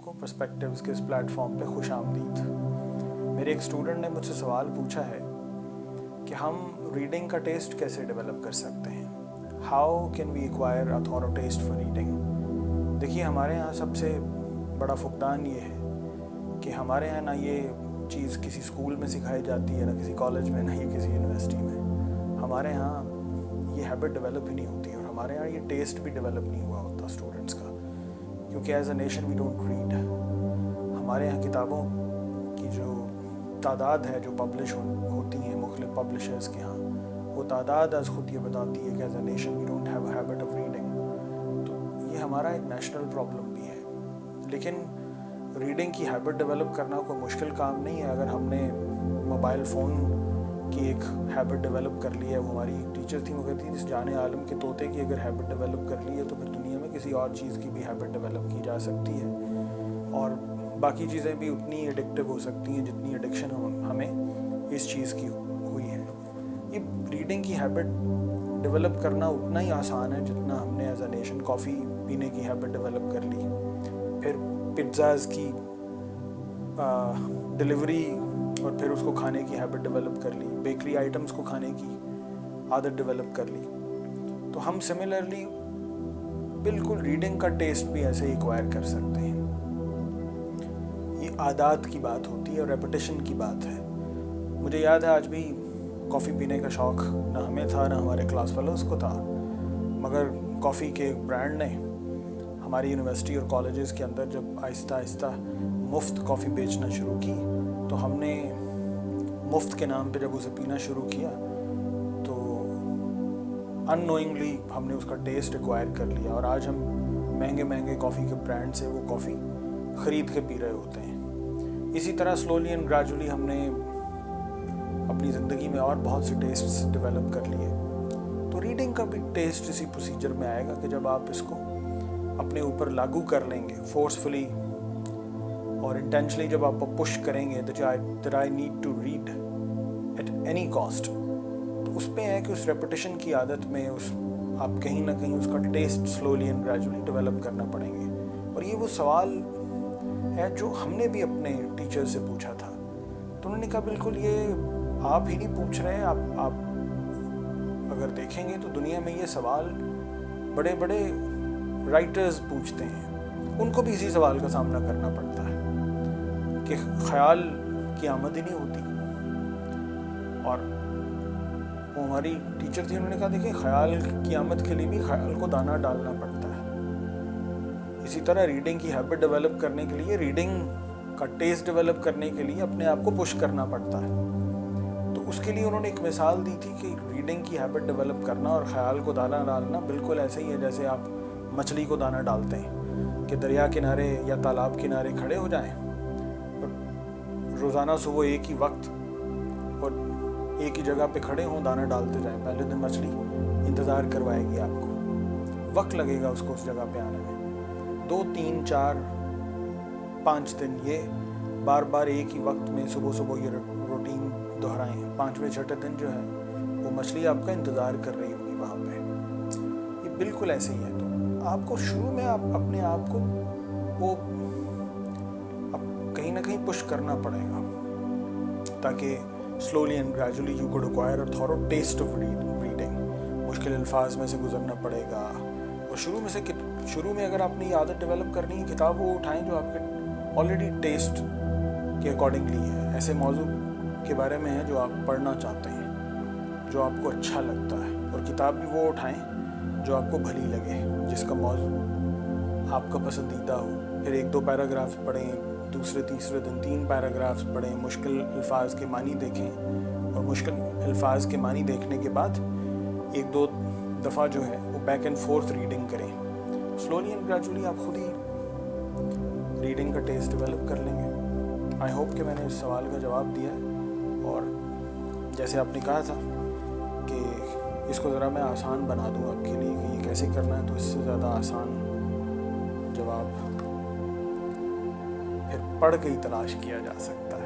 को पर्सपेक्टिव्स के इस प्लेटफॉर्म पे खुश आमदीद। मेरे एक स्टूडेंट ने मुझसे सवाल पूछा है कि हम रीडिंग का टेस्ट कैसे डेवलप कर सकते हैं, how can we acquire a thorough taste for reading. देखिए, हमारे यहाँ सबसे बड़ा फुकदान ये है कि हमारे यहाँ ना ये चीज़ किसी स्कूल में सिखाई जाती है, ना किसी कॉलेज में, ना ही किसी यूनिवर्सिटी में। हमारे यहाँ ये हैबिट डेवलप ही नहीं होती, और हमारे यहाँ ये टेस्ट भी डेवलप नहीं हुआ होता स्टूडेंट्स का, क्योंकि as a nation we don't read. हमारे यहाँ किताबों की जो तादाद है जो पब्लिश होती हैं मुख्तलिफ पब्लिशर्स के यहाँ, वो तादाद आज खुद ये बताती है कि as a nation we don't have a habit of reading. तो ये हमारा एक नेशनल प्रॉब्लम भी है। लेकिन रीडिंग की हैबिट डेवलप करना कोई मुश्किल काम नहीं है। अगर हमने मोबाइल फ़ोन की एक हैबिट डेवलप कर ली है, वो हमारी एक टीचर थी, वो कहती थी इस जाने आलम के तोते की अगर हैबिट डेवलप कर ली है तो फिर दुनिया में किसी और चीज़ की भी हैबिट डेवलप की जा सकती है, और बाकी चीज़ें भी उतनी एडिक्टिव हो सकती हैं जितनी एडिक्शन हमें इस चीज़ की हुई है। ये रीडिंग की हैबिट डेवलप करना उतना ही आसान है जितना हमने एज अ नेशन कॉफ़ी पीने की हैबिट डेवलप कर ली, फिर पिज़्ज़ाज़ की डिलीवरी और फिर उसको खाने की हैबिट डेवलप कर ली, बेकरी आइटम्स को खाने की आदत डेवलप कर ली। तो हम सिमिलरली बिल्कुल रीडिंग का टेस्ट भी ऐसे ही एक्वायर कर सकते हैं। ये आदत की बात होती है और रेपिटेशन की बात है। मुझे याद है आज भी कॉफ़ी पीने का शौक़ ना हमें था ना हमारे क्लास फेलोज़ को था, मगर कॉफ़ी के एक ब्रांड ने हमारी यूनिवर्सिटी और कॉलेजेस के अंदर जब आहिस्ता आहिस्ता मुफ्त कॉफ़ी बेचना शुरू की, तो हमने मुफ्त के नाम पे जब उसे पीना शुरू किया तो अननोइंगली हमने उसका टेस्ट एक्वायर कर लिया, और आज हम महंगे महंगे कॉफ़ी के ब्रांड से वो कॉफ़ी ख़रीद के पी रहे होते हैं। इसी तरह स्लोली एंड ग्रेजुअली हमने अपनी ज़िंदगी में और बहुत से टेस्ट्स डेवलप कर लिए। तो रीडिंग का भी टेस्ट इसी प्रोसीजर में आएगा कि जब आप इसको अपने ऊपर लागू कर लेंगे फोर्सफुली और इंटेंशनली, जब आप पुश करेंगे that I need to read at any cost, तो उस पे है कि उस रेपिटेशन की आदत में आप कहीं ना कहीं उसका taste slowly and gradually develop करना पड़ेंगे। और ये वो सवाल है जो हमने भी अपने टीचर से पूछा था, तो उन्होंने कहा बिल्कुल ये आप ही नहीं पूछ रहे, आप अगर देखेंगे तो दुनिया में ये सवाल बड़े बड़े राइटर्स पूछते हैं, उनको भी इसी सवाल का सामना करना पड़ता है कि ख्याल की आमद ही नहीं होती। और वो हमारी टीचर थी, उन्होंने कहा देखिए ख्याल की आमद के लिए भी ख्याल को दाना डालना पड़ता है। इसी तरह रीडिंग की हैबिट डेवलप करने के लिए, रीडिंग का टेस्ट डेवलप करने के लिए अपने आप को पुश करना पड़ता है। तो उसके लिए उन्होंने एक मिसाल दी थी कि रीडिंग की हैबिट डेवलप करना और ख्याल को दाना डालना बिल्कुल ऐसे ही है जैसे आप मछली को दाना डालते हैं कि दरिया किनारे या तालाब किनारे खड़े हो जाएं और रोज़ाना सुबह एक ही वक्त और एक ही जगह पे खड़े हों, दाना डालते जाएं। पहले दिन मछली इंतज़ार करवाएगी आपको, वक्त लगेगा उसको उस जगह पे आने में, 2, 3, 4, 5 दिन ये बार बार एक ही वक्त में सुबह सुबह ये रूटीन दोहराएं। 5वें 6ठे दिन जो है वो मछली आपका इंतज़ार कर रही होगी वहाँ पे। ये बिल्कुल ऐसे ही है। तो आपको शुरू में आप अपने आप को वो कहीं ना कहीं पुश करना पड़ेगा ताकि slowly and gradually you could acquire a thorough taste of reading. मुश्किल अल्फाज में से गुजरना पड़ेगा, और शुरू में अगर आपने ये आदत डेवलप करनी है, किताब वो उठाएं जो आपके ऑलरेडी टेस्ट के अकॉर्डिंगली है, ऐसे मौजू के बारे में है जो आप पढ़ना चाहते हैं, जो आपको अच्छा लगता है, और किताब भी वो उठाएं जो आपको भली लगे, जिसका मौजू आपका पसंदीदा हो। फिर 1-2 पैराग्राफ्स पढ़ें, दूसरे तीसरे दिन 3 पैराग्राफ्स पढ़ें, मुश्किल अल्फाज के मानी देखें, और मुश्किल अल्फाज के मानी देखने के बाद 1-2 दफ़ा जो है वो बैक एंड फोर्थ रीडिंग करें। स्लोली एंड ग्रेजुअली आप खुद ही रीडिंग का टेस्ट डेवलप कर लेंगे। आई होप कि मैंने इस सवाल का जवाब दिया है, और जैसे आपने कहा था कि इसको ज़रा मैं आसान बना दूँ आपके लिए कि ये कैसे करना है, तो इससे ज़्यादा आसान जवाब फिर पढ़ के ही तलाश किया जा सकता है।